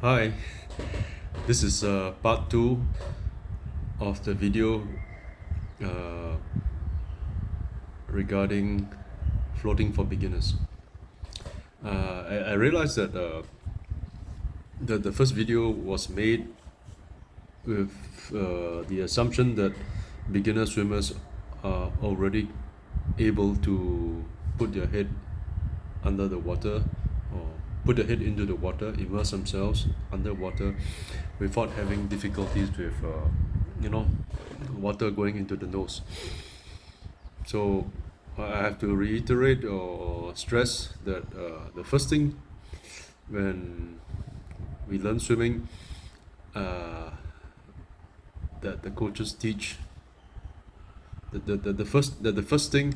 Hi, this is part 2 of the video uh, regarding floating for beginners. I realized that the first video was made with the assumption that beginner swimmers are already able to put their head under the water or put their head into the water, immerse themselves underwater without having difficulties with, water going into the nose. So I have to reiterate or stress that the first thing when we learn swimming, uh, that the coaches teach, the first thing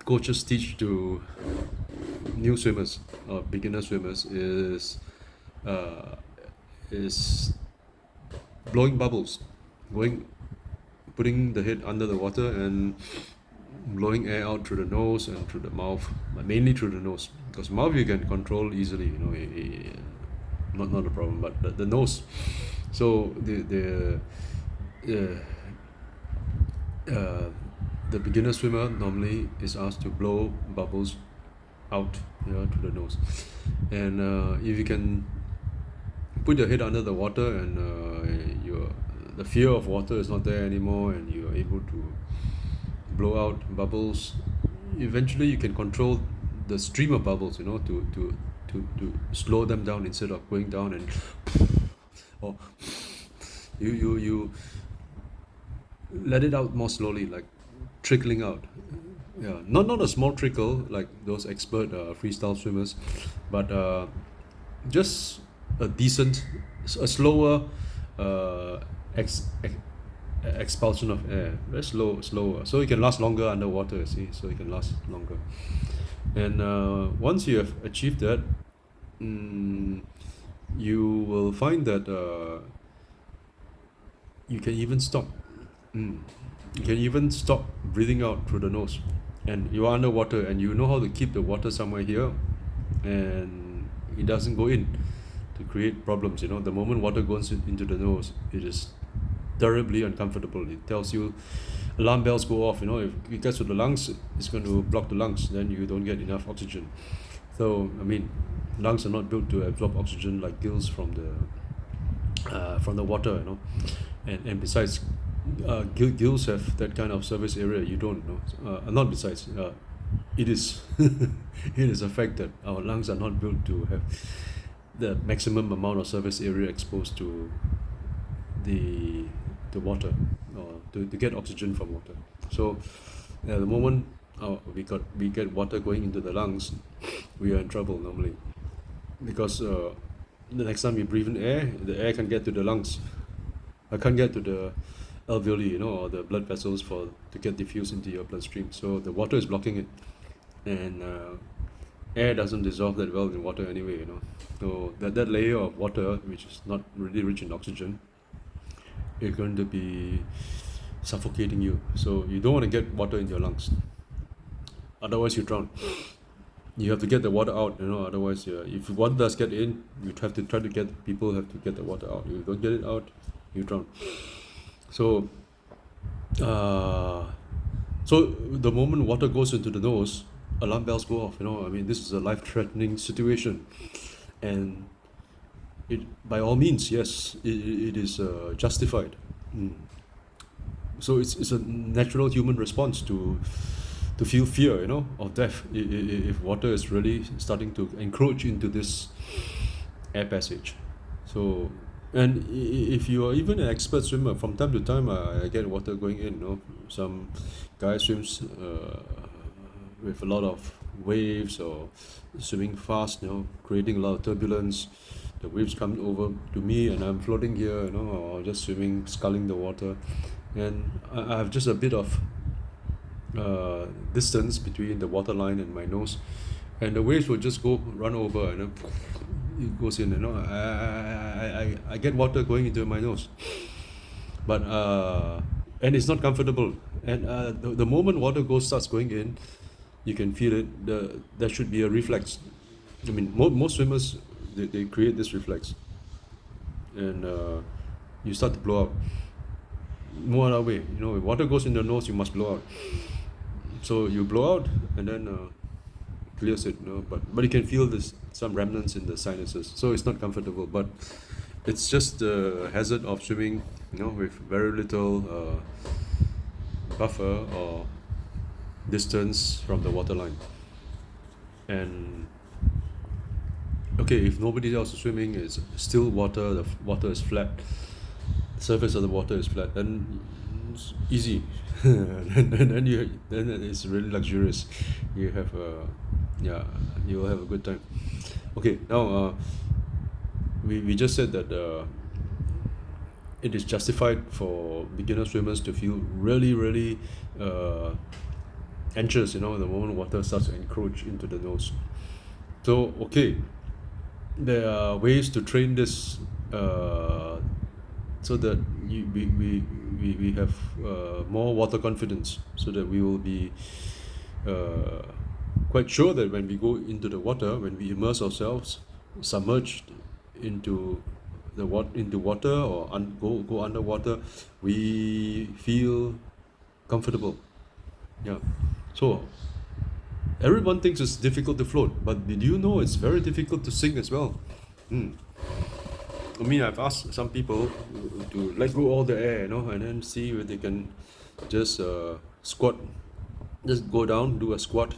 coaches teach to new swimmers or beginner swimmers uh, is blowing bubbles, going putting the head under the water and blowing air out through the nose and through the mouth, but mainly through the nose, because mouth you can control easily, not a problem, but the nose. So uh, uh, the beginner swimmer normally is asked to blow bubbles out, through the nose, and if you can put your head under the water and the fear of water is not there anymore, and you are able to blow out bubbles, eventually you can control the stream of bubbles, to slow them down instead of going down and or you let it out more slowly, like trickling out. Yeah, not a small trickle like those expert freestyle swimmers, but just a decent, a slower uh, ex, ex, expulsion of air, very slower, so it can last longer underwater. See, so it can last longer. And once you have achieved that, you will find that you can even stop. You can even stop breathing out through the nose, and you are underwater, and you know how to keep the water somewhere here, and it doesn't go in to create problems. The moment water goes into the nose, it is terribly uncomfortable. It tells you, alarm bells go off. If it gets to the lungs, it's going to block the lungs. Then you don't get enough oxygen. So I mean, lungs are not built to absorb oxygen like gills from the water. And besides, gills have that kind of surface area. You don't know. Not besides. It is it is a fact that our lungs are not built to have the maximum amount of surface area exposed to the water, or to get oxygen from water. So the moment we get water going into the lungs, we are in trouble normally, because the next time we breathe in air, the air can get to the lungs. I can't get to the alveoli, or the blood vessels to get diffused into your bloodstream. So the water is blocking it, and air doesn't dissolve that well in water anyway. So that layer of water, which is not really rich in oxygen, is going to be suffocating you. So you don't want to get water in your lungs, otherwise you drown. You have to get the water out, otherwise if water does get in, you have to try to get people have to get the water out. If you don't get it out, you drown. So so the moment water goes into the nose, alarm bells go off. I mean, this is a life-threatening situation, and it, by all means, yes, it is justified. So it's a natural human response to feel fear, of death, if water is really starting to encroach into this air passage. So, and if you are even an expert swimmer, from time to time I get water going in. Some guy swims with a lot of waves, or swimming fast, creating a lot of turbulence. The waves come over to me, and I'm floating here, or just swimming, sculling the water, and I have just a bit of distance between the water line and my nose, and the waves will just run over, and it goes in. I get water going into my nose, but and it's not comfortable. And the moment water starts going in, you can feel it. There should be a reflex. I mean, most swimmers, they create this reflex. and you start to blow out. More that way, if water goes in the nose, you must blow out. So you blow out, and then clears it, but you can feel this some remnants in the sinuses, so it's not comfortable. But it's just the hazard of swimming, with very little buffer or distance from the waterline. And okay, if nobody else is swimming, it's still water, the water is flat, the surface of the water is flat, then it's easy. Then it's really luxurious. You have you will have a good time. Okay, now we just said that it is justified for beginner swimmers to feel really, really anxious, the moment water starts to encroach into the nose. So okay, there are ways to train this so that we have more water confidence, so that we will be quite sure that when we go into the water, when we immerse ourselves, submerged into water, or go underwater, we feel comfortable. Yeah. So everyone thinks it's difficult to float, but did you know it's very difficult to sink as well? I mean, I've asked some people to let go all the air, and then see if they can just squat, just go down, do a squat,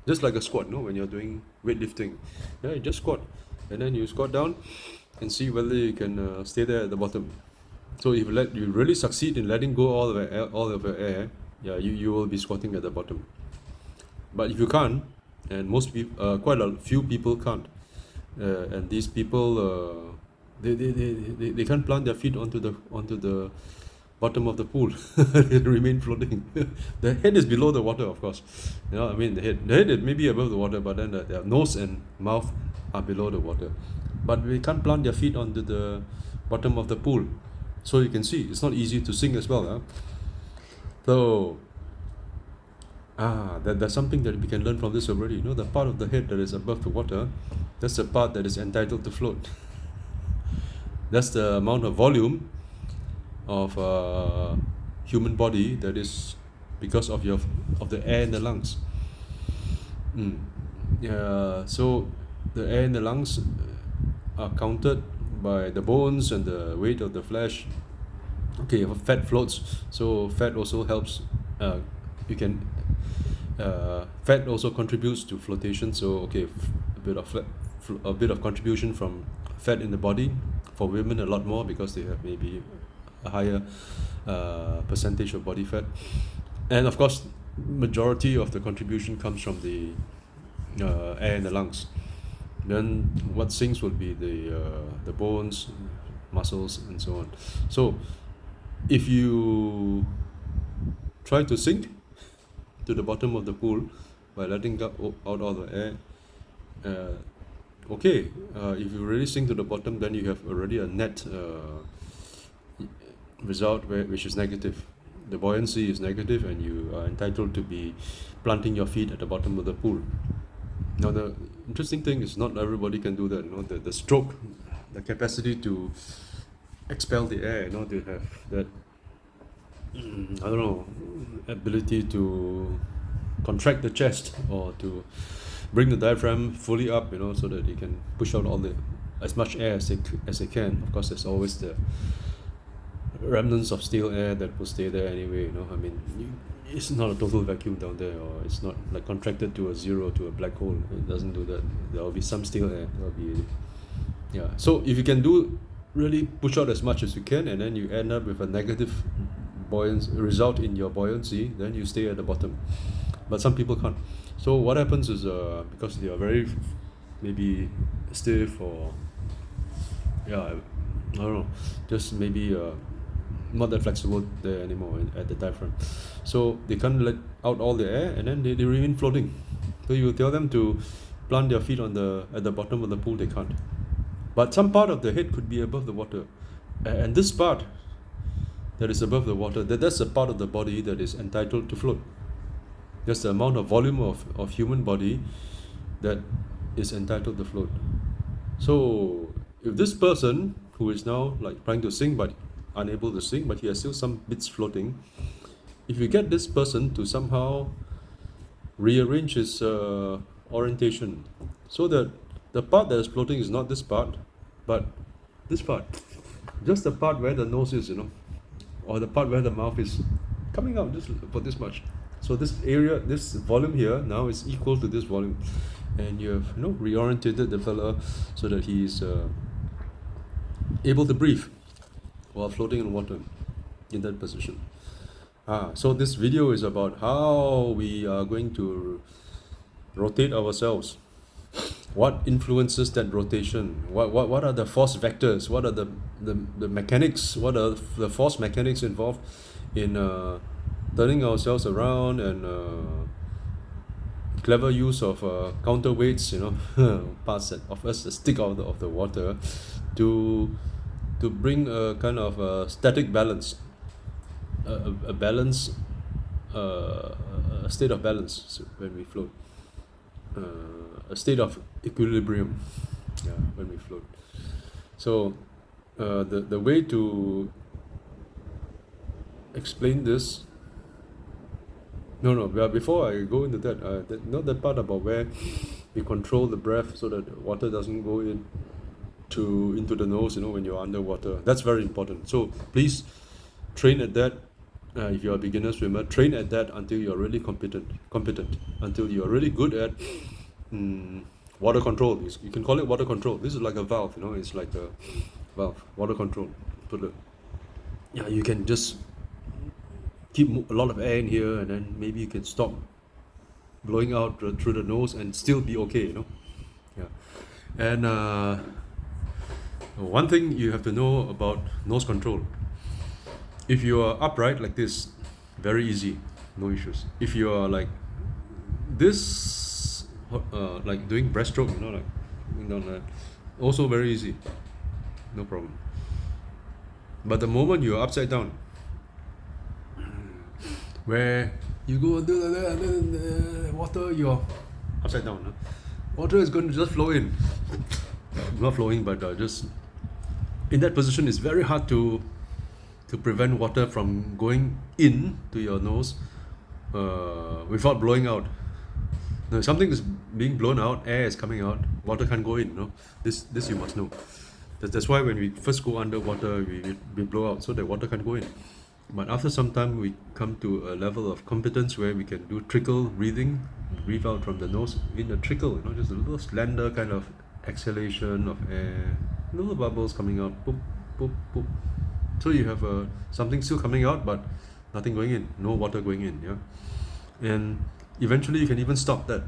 just like a squat, when you're doing weightlifting. Yeah, you just squat, and then you squat down, and see whether you can stay there at the bottom. So if you really succeed in letting go all of the air, yeah, you will be squatting at the bottom. But if you can't, and most people, quite a few people can't, and these people, they can't plant their feet onto the bottom of the pool. They remain floating. The head is below the water, of course. I mean, the head may be above the water, but then their nose and mouth are below the water. But we can't plant their feet onto the bottom of the pool. So you can see it's not easy to sink as well. So there's something that we can learn from this already. The part of the head that is above the water, that's the part that is entitled to float. That's the amount of volume of human body that is because of the air in the lungs. So the air in the lungs are counted by the bones and the weight of the flesh. Okay, if fat floats, so fat also helps. Fat also contributes to flotation. So okay, a bit of contribution from fat in the body. For women, a lot more, because they have maybe a higher percentage of body fat. And of course, majority of the contribution comes from the air in the lungs. Then what sinks would be the bones, muscles, and so on. So if you try to sink to the bottom of the pool by letting out all the air, okay, if you really sink to the bottom, then you have already a net result which is negative. The buoyancy is negative, and you are entitled to be planting your feet at the bottom of the pool. Now the interesting thing is, not everybody can do that. The stroke, the capacity to expel the air, to have that ability to contract the chest, or to bring the diaphragm fully up, so that you can push out as much air as they can. Of course, there's always the remnants of stale air that will stay there anyway. I mean, it's not a total vacuum down there, or it's not like contracted to a zero, to a black hole. It doesn't do that. There will be some stale air. So if you can really push out as much as you can, and then you end up with a negative buoyancy result in your buoyancy, then you stay at the bottom. But some people can't. So what happens is, because they are very maybe stiff, or just maybe not that flexible there anymore at the diaphragm, so they can't let out all the air, and then they remain floating. So you tell them to plant their feet at the bottom of the pool, they can't. But some part of the head could be above the water, and this part that is above the water, that's the part of the body that is entitled to float. That's the amount of volume of human body that is entitled to float. So if this person who is now like trying to sing but unable to sing, but he has still some bits floating. If you get this person to somehow rearrange his orientation so that the part that is floating is not this part, but this part, just the part where the nose is, or the part where the mouth is coming out just for this much. So this area, this volume here now is equal to this volume, and you have reorientated the fella so that he is able to breathe while floating in water in that position. So this video is about how we are going to rotate ourselves. What influences that rotation? What are the force vectors? What are the mechanics? What are the force mechanics involved in turning ourselves around, and clever use of counterweights, parts that of us stick out of the water to bring a kind of static balance, a balance, a state of balance when we float, a state of equilibrium, when we float. So the way to explain this, before I go into that, that part about where we control the breath so that water doesn't go into the nose, when you're underwater. That's very important. So please train at that. If you're a beginner swimmer, train at that until you're really competent, until you're really good at water control. You can call it water control. This is like a valve, it's like a valve, water control. So you can just keep a lot of air in here, and then maybe you can stop blowing out through the nose and still be okay, And one thing you have to know about nose control: if you are upright like this, very easy, no issues. If you are like this, like doing breaststroke, like going down that, also very easy, no problem. But the moment you are upside down, where you go under the water, you're upside down. Water is going to just flow in, not flowing, but just in that position. It's very hard to prevent water from going in to your nose without blowing out. Now, if something is being blown out, air is coming out, water can't go in. This you must know. That's why when we first go underwater, we blow out so that water can't go in. But after some time, we come to a level of competence where we can do trickle breathing, breathe out from the nose in a trickle, just a little slender kind of exhalation of air, little bubbles coming out, boop, boop, boop. So you have something still coming out, but nothing going in, no water going in, And eventually you can even stop that,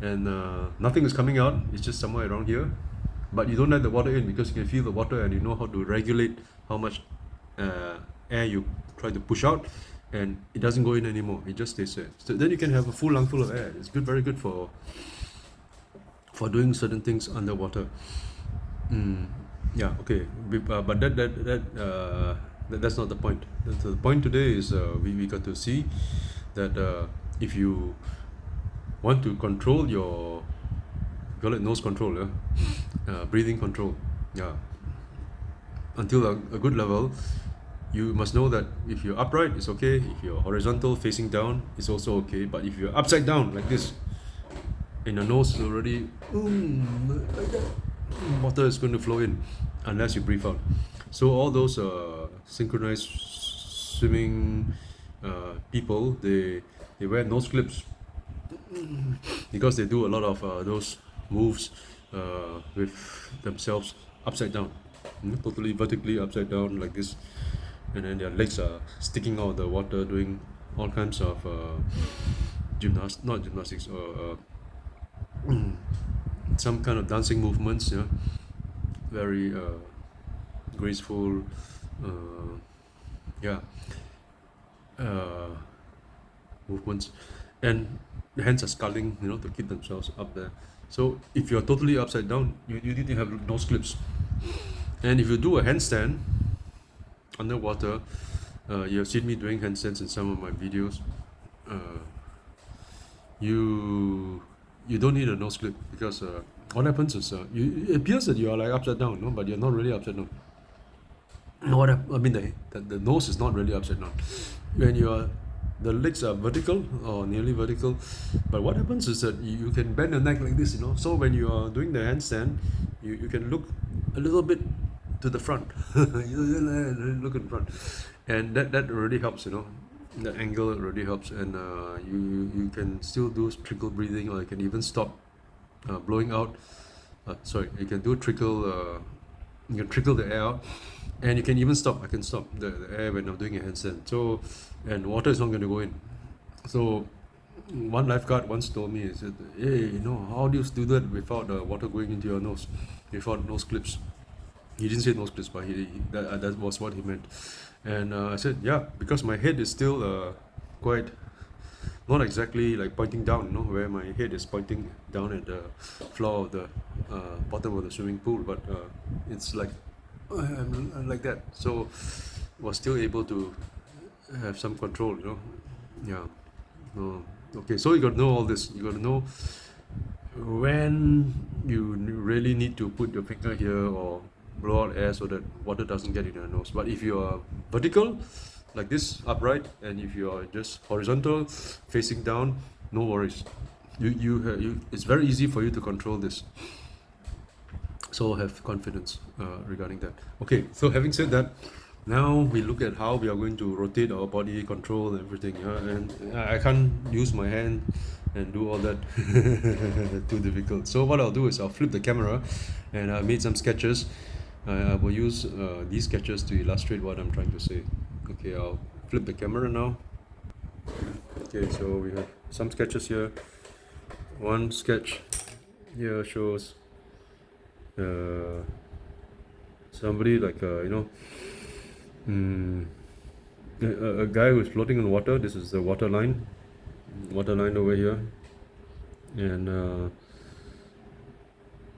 and nothing is coming out, it's just somewhere around here, but you don't let the water in because you can feel the water and you know how to regulate how much air you try to push out, and it doesn't go in anymore, it just stays there. So then you can have a full lung full of air. It's good, very good for doing certain things underwater. Okay, but that's not the point. The point today is we got to see that if you want to control your, call it nose control, breathing control, until a good level, you must know that if you're upright, it's okay. If you're horizontal, facing down, it's also okay. But if you're upside down like this, and your nose is already like that, water is going to flow in unless you breathe out. So all those synchronized swimming people, they wear nose clips because they do a lot of those moves with themselves upside down, totally vertically upside down like this, and then their legs are sticking out of the water, doing all kinds of gymnastics, or some kind of dancing movements, very graceful, movements, and the hands are sculling, to keep themselves up there. So if you're totally upside down, you need to have nose clips. And if you do a handstand underwater, you have seen me doing handstands in some of my videos, you don't need a nose clip, because what happens is it appears that you are like upside down, but you're not really upside down. I mean, the nose is not really upside down. When the legs are vertical or nearly vertical, but what happens is that you can bend the neck like this, So when you are doing the handstand, you can look a little bit to the front. You look in front, and that really helps, The angle really helps, and you can still do trickle breathing, or you can even stop blowing out. Sorry, you can do trickle. You can trickle the air out, and you can even stop. I can stop the air when I'm doing a handstand. So, and water is not going to go in. So, one lifeguard once told me, he said, "Hey, how do you do that without water going into your nose, without nose clips?" He didn't say nose clips, but that was what he meant. And I said, "Yeah, because my head is still quite not exactly like pointing down, where my head is pointing down at the floor of the bottom of the swimming pool, but it's like I'm like that. So was still able to have some control. Yeah. Okay, so you got to know all this. You got to know when you really need to put your finger here or blow out air so that water doesn't get in your nose. But if you are vertical, like this, upright, and if you are just horizontal, facing down, no worries. It's very easy for you to control this. So have confidence regarding that. Okay, so having said that, now we look at how we are going to rotate our body, control everything. And I can't use my hand and do all that. Too difficult. So what I'll do is I'll flip the camera, and I made some sketches. I will use these sketches to illustrate what I'm trying to say. Okay, I'll flip the camera now. Okay, so we have some sketches here. One sketch here shows somebody like a guy who is floating on water. This is the water line over here, and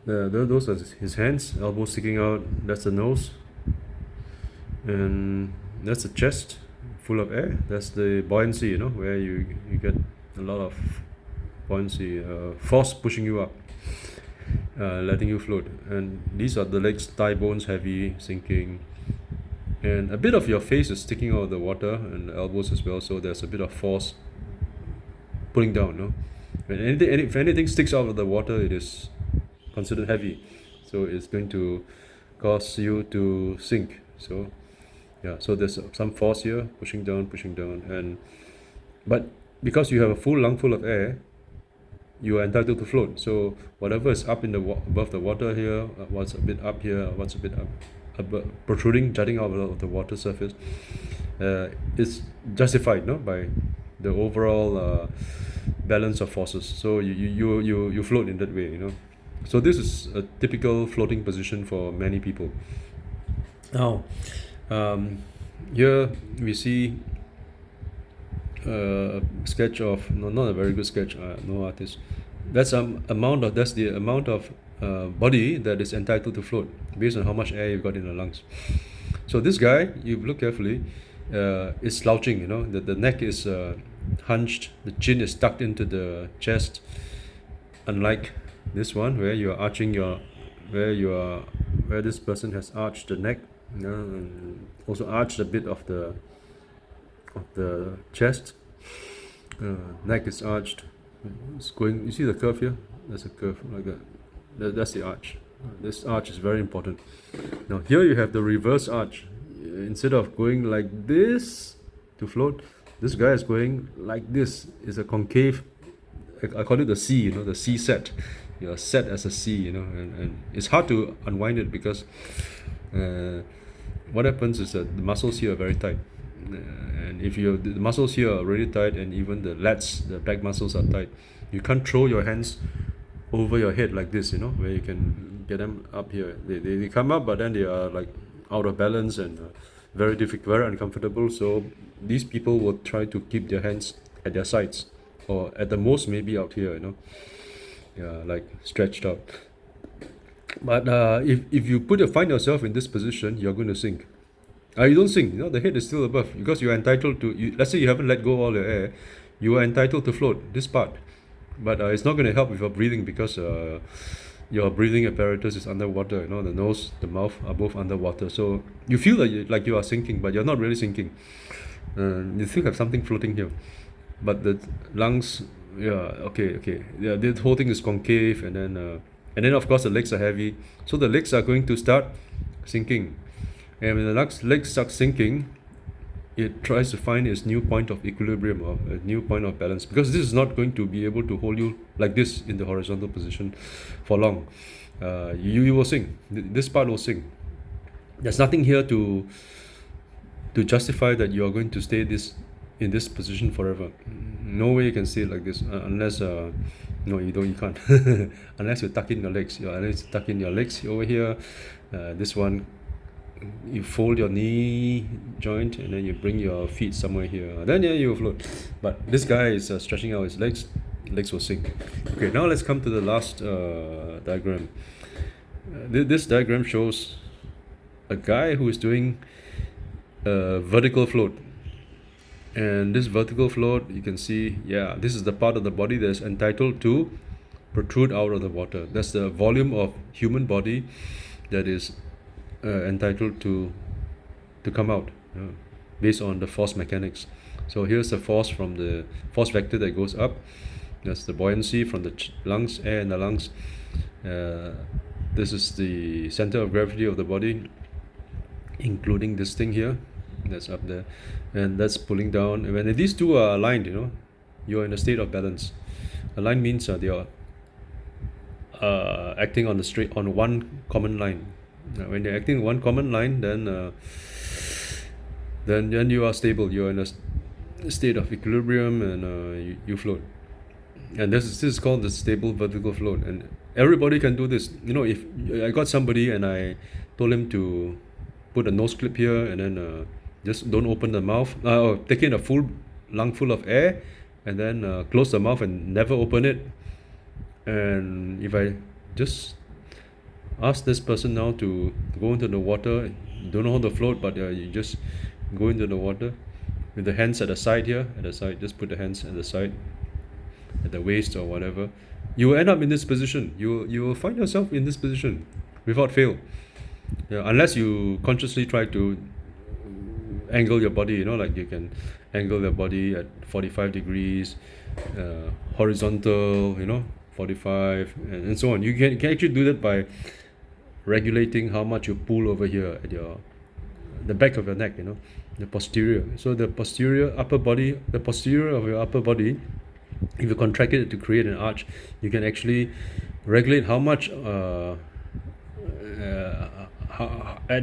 those are his hands, elbows sticking out. That's the nose, and that's the chest full of air. That's the buoyancy, where you get a lot of buoyancy, force pushing you up, letting you float. And these are the legs, thigh bones heavy, sinking, and a bit of your face is sticking out of the water, and the elbows as well. So there's a bit of force pulling down. And if anything sticks out of the water, it is considered heavy, so it's going to cause you to sink. So yeah, so there's some force here, pushing down, and but because you have a full lung full of air, you are entitled to float. So whatever is up in the above the water here, what's a bit up here, what's a bit up protruding, jutting out of the water surface, is justified, by the overall balance of forces. So you float in that way. So this is a typical floating position for many people. Now, here we see a sketch of not a very good sketch. No artist. That's the amount of body that is entitled to float based on how much air you've got in the lungs. So this guy, you look carefully, is slouching. The neck is hunched, the chin is tucked into the chest, unlike this one where you are arching where this person has arched the neck, and also arched a bit of the chest. Neck is arched. It's going. You see the curve here? There's a curve like that. That's the arch. This arch is very important. Now here you have the reverse arch. Instead of going like this to float, this guy is going like this. It's a concave. I call it the C. The C set. You're set as a C. And it's hard to unwind it because what happens is that the muscles here are very tight. And if the muscles here are really tight, and even the lats, the back muscles are tight, you can't throw your hands over your head like this, where you can get them up here. They come up, but then they are like out of balance and very difficult, very uncomfortable. So these people will try to keep their hands at their sides, or at the most maybe out here, yeah, like stretched out. But if you find yourself in this position, you're going to sink. You don't sink. The head is still above because you are entitled to. Let's say you haven't let go all your air, you are entitled to float this part, but it's not going to help with your breathing because your breathing apparatus is underwater. The nose, the mouth are both underwater. So you feel like you are sinking, but you're not really sinking. You still have something floating here, but the lungs, yeah, okay, yeah, the whole thing is concave, and then of course the legs are heavy, so the legs are going to start sinking, and when the legs start sinking, it tries to find its new point of equilibrium or a new point of balance, because this is not going to be able to hold you like this in the horizontal position for long. You will sink. This part will sink. There's nothing here to justify that you are going to stay in this position forever. No way you can stay like this unless no, you can't. Unless you tuck in your legs. Unless you tuck in your legs over here. This one, you fold your knee joint and then you bring your feet somewhere here. Then yeah, you will float. But this guy is stretching out his legs. Legs will sink. Okay, now let's come to the last diagram. This diagram shows a guy who is doing a vertical float. And this vertical float, you can see, yeah, this is the part of the body that is entitled to protrude out of the water. That's the volume of human body that is entitled to come out based on the force mechanics. So here's the force from the force vector that goes up. That's the buoyancy from the lungs, air in the lungs. This is the center of gravity of the body, including this thing here that's up there, and that's pulling down. And when these two are aligned, you're in a state of balance. Aligned means they are acting on one common line. When they're acting on one common line, then you are stable. You're in a state of equilibrium, and you float. And this is called the stable vertical float. And everybody can do this. If I got somebody and I told him to put a nose clip here, and then just don't open the mouth, or take in a full lung full of air, and then close the mouth and never open it. And if I just ask this person now to go into the water, don't know how to float, but you just go into the water with the hands at the side here, just put the hands at the side, at the waist or whatever, you will end up in this position. You will find yourself in this position without fail. Yeah, unless you consciously try to angle your body, like you can angle your body at 45 degrees, horizontal, 45, and so on. You can actually do that by regulating how much you pull over here at the back of your neck, the posterior. So the posterior of your upper body, if you contract it to create an arch, you can actually regulate how much at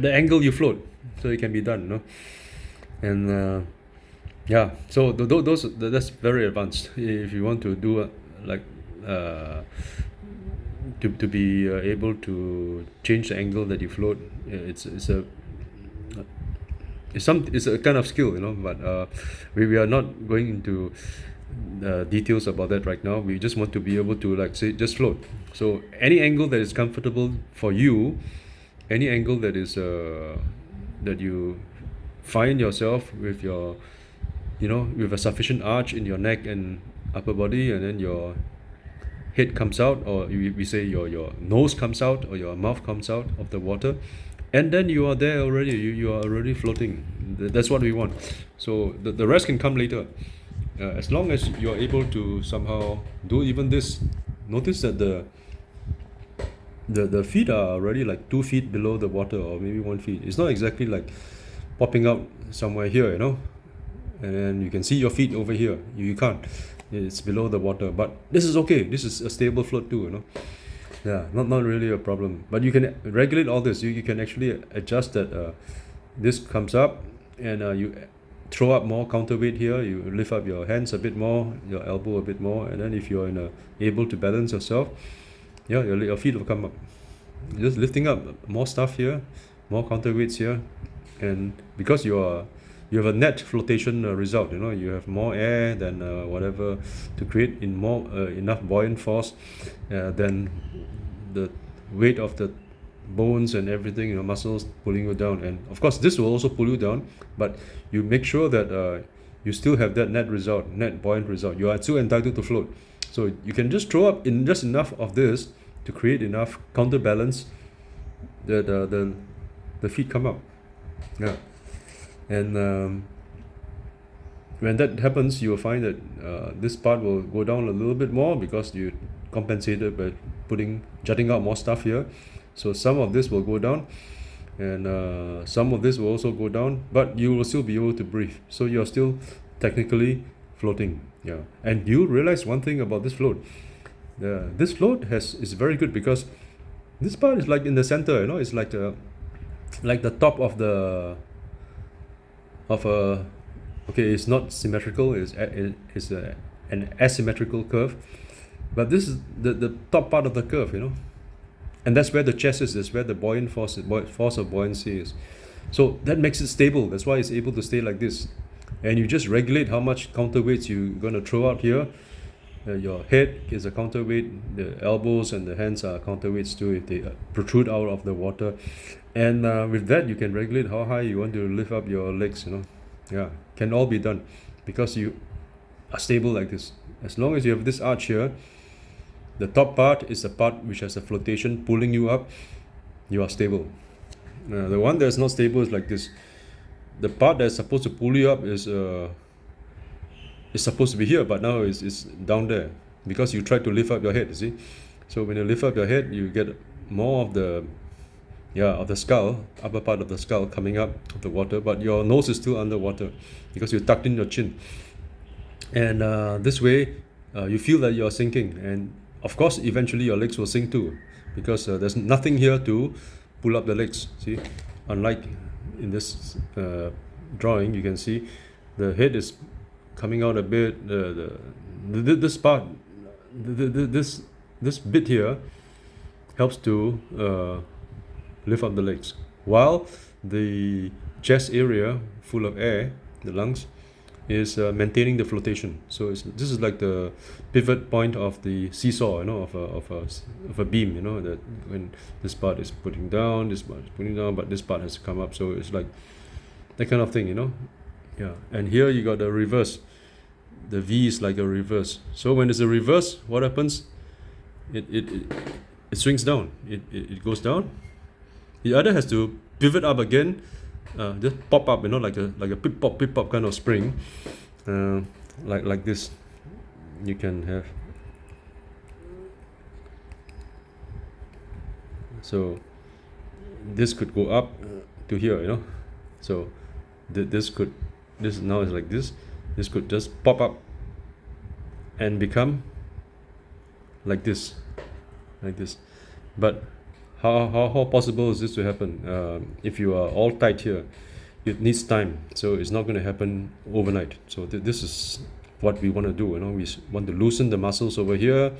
the angle you float. So it can be done, and yeah, so that's very advanced. If you want to do to be able to change the angle that you float, it's a kind of skill, but we are not going into details about that right now. We just want to be able to say just float. So any angle that is comfortable for you, any angle that is that you find yourself with your with a sufficient arch in your neck and upper body, and then your head comes out, or we say your nose comes out or your mouth comes out of the water, and then you are there already. You are already floating. That's what we want. So the rest can come later, as long as you are able to somehow do even this. Notice that the feet are already like 2 feet below the water, or maybe 1 feet. It's not exactly like popping out somewhere here, and then you can see your feet over here. You can't. It's below the water, but this is okay. This is a stable float too, Yeah, not really a problem. But you can regulate all this. You can actually adjust that. This comes up, and you throw up more counterweight here. You lift up your hands a bit more, your elbow a bit more, and then if you're able to balance yourself, yeah, your feet will come up. Just lifting up more stuff here, more counterweights here, and because you have a net flotation result. You have more air than whatever to create enough buoyant force than the weight of the bones and everything, muscles pulling you down. And of course this will also pull you down, but you make sure that you still have that net buoyant result. You are still entitled to float. So you can just throw up in just enough of this to create enough counterbalance that the feet come up. Yeah, and when that happens, you will find that this part will go down a little bit more because you compensated by jutting out more stuff here. So some of this will go down, and some of this will also go down, but you will still be able to breathe. So you're still technically floating. Yeah, and you realize one thing about this float. This float is very good because this part is like in the center. It's like the top of a. Okay, it's not symmetrical. It's an asymmetrical curve, but this is the top part of the curve. And that's where the chest is. That's where the buoyant force of buoyancy is. So that makes it stable. That's why it's able to stay like this. And you just regulate how much counterweights you're going to throw out here. Your head is a counterweight. The elbows and the hands are counterweights too if they protrude out of the water. And with that, you can regulate how high you want to lift up your legs. Yeah, can all be done because you are stable like this. As long as you have this arch here, the top part is the part which has a flotation pulling you up, you are stable. The one that's not stable is like this. The part that's supposed to pull you up is supposed to be here, but now it's down there because you try to lift up your head, you see. So when you lift up your head, you get more of the skull, upper part of the skull coming up of the water, but your nose is still underwater because you tucked in your chin. And this way, you feel that you're sinking, and of course, eventually your legs will sink too, because there's nothing here to pull up the legs. See, unlike in this drawing, you can see the head is coming out a bit. This part, this bit here, helps to lift up the legs, while the chest area full of air, the lungs, is maintaining the flotation. So this is like the pivot point of the seesaw, of a beam, that when this part is putting down, this part is putting down, but this part has to come up. So it's like that kind of thing, Yeah, and here you got the reverse. The V is like a reverse. So when it's a reverse, what happens? It swings down. It goes down. The other has to pivot up again, just pop up, like a pip pop kind of spring, like this. You can have. So this could go up to here, So this now is like this. This could just pop up and become like this, But how possible is this to happen? If you are all tight here, it needs time, so it's not going to happen overnight. So this is what we want to do. We want to loosen the muscles over here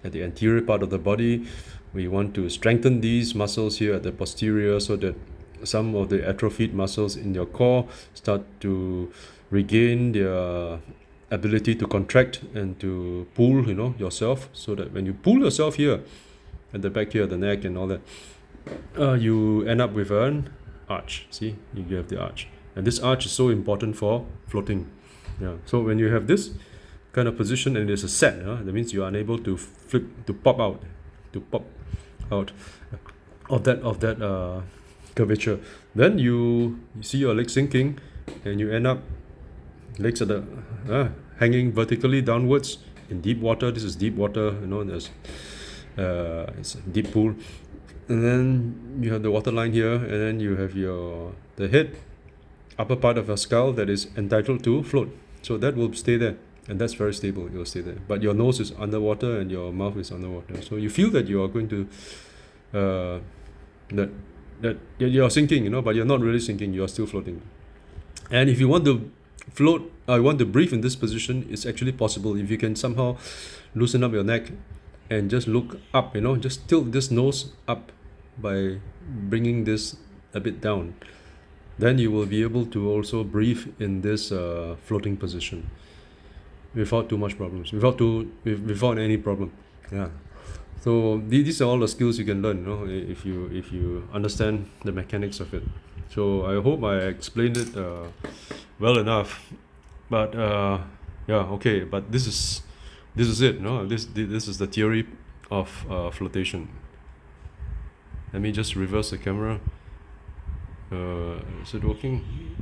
at the anterior part of the body. We want to strengthen these muscles here at the posterior, so that some of the atrophied muscles in your core start to regain their ability to contract and to pull, yourself, so that when you pull yourself here at the back here, the neck and all that, you end up with an arch. See, you have the arch, and this arch is so important for floating. Yeah. So when you have this kind of position and there's a set, that means you are unable to pop out of that curvature. Then you see your legs sinking, and you end up legs are hanging vertically downwards in deep water. This is deep water, there's it's a deep pool, and then you have the water line here, and then you have the head, upper part of your skull that is entitled to float. So that will stay there, and that's very stable. It will stay there. But your nose is underwater and your mouth is underwater. So you feel that you are going to that you're sinking, but you're not really sinking. You are still floating. And if you want to float, you want to breathe in this position, it's actually possible if you can somehow loosen up your neck and just look up, just tilt this nose up by bringing this a bit down. Then you will be able to also breathe in this floating position without too much problems, without any problem. Yeah. So these are all the skills you can learn, if you understand the mechanics of it. So I hope I explained it well enough. But yeah, okay. But this is it, This is the theory of flotation. Let me just reverse the camera. Is it working?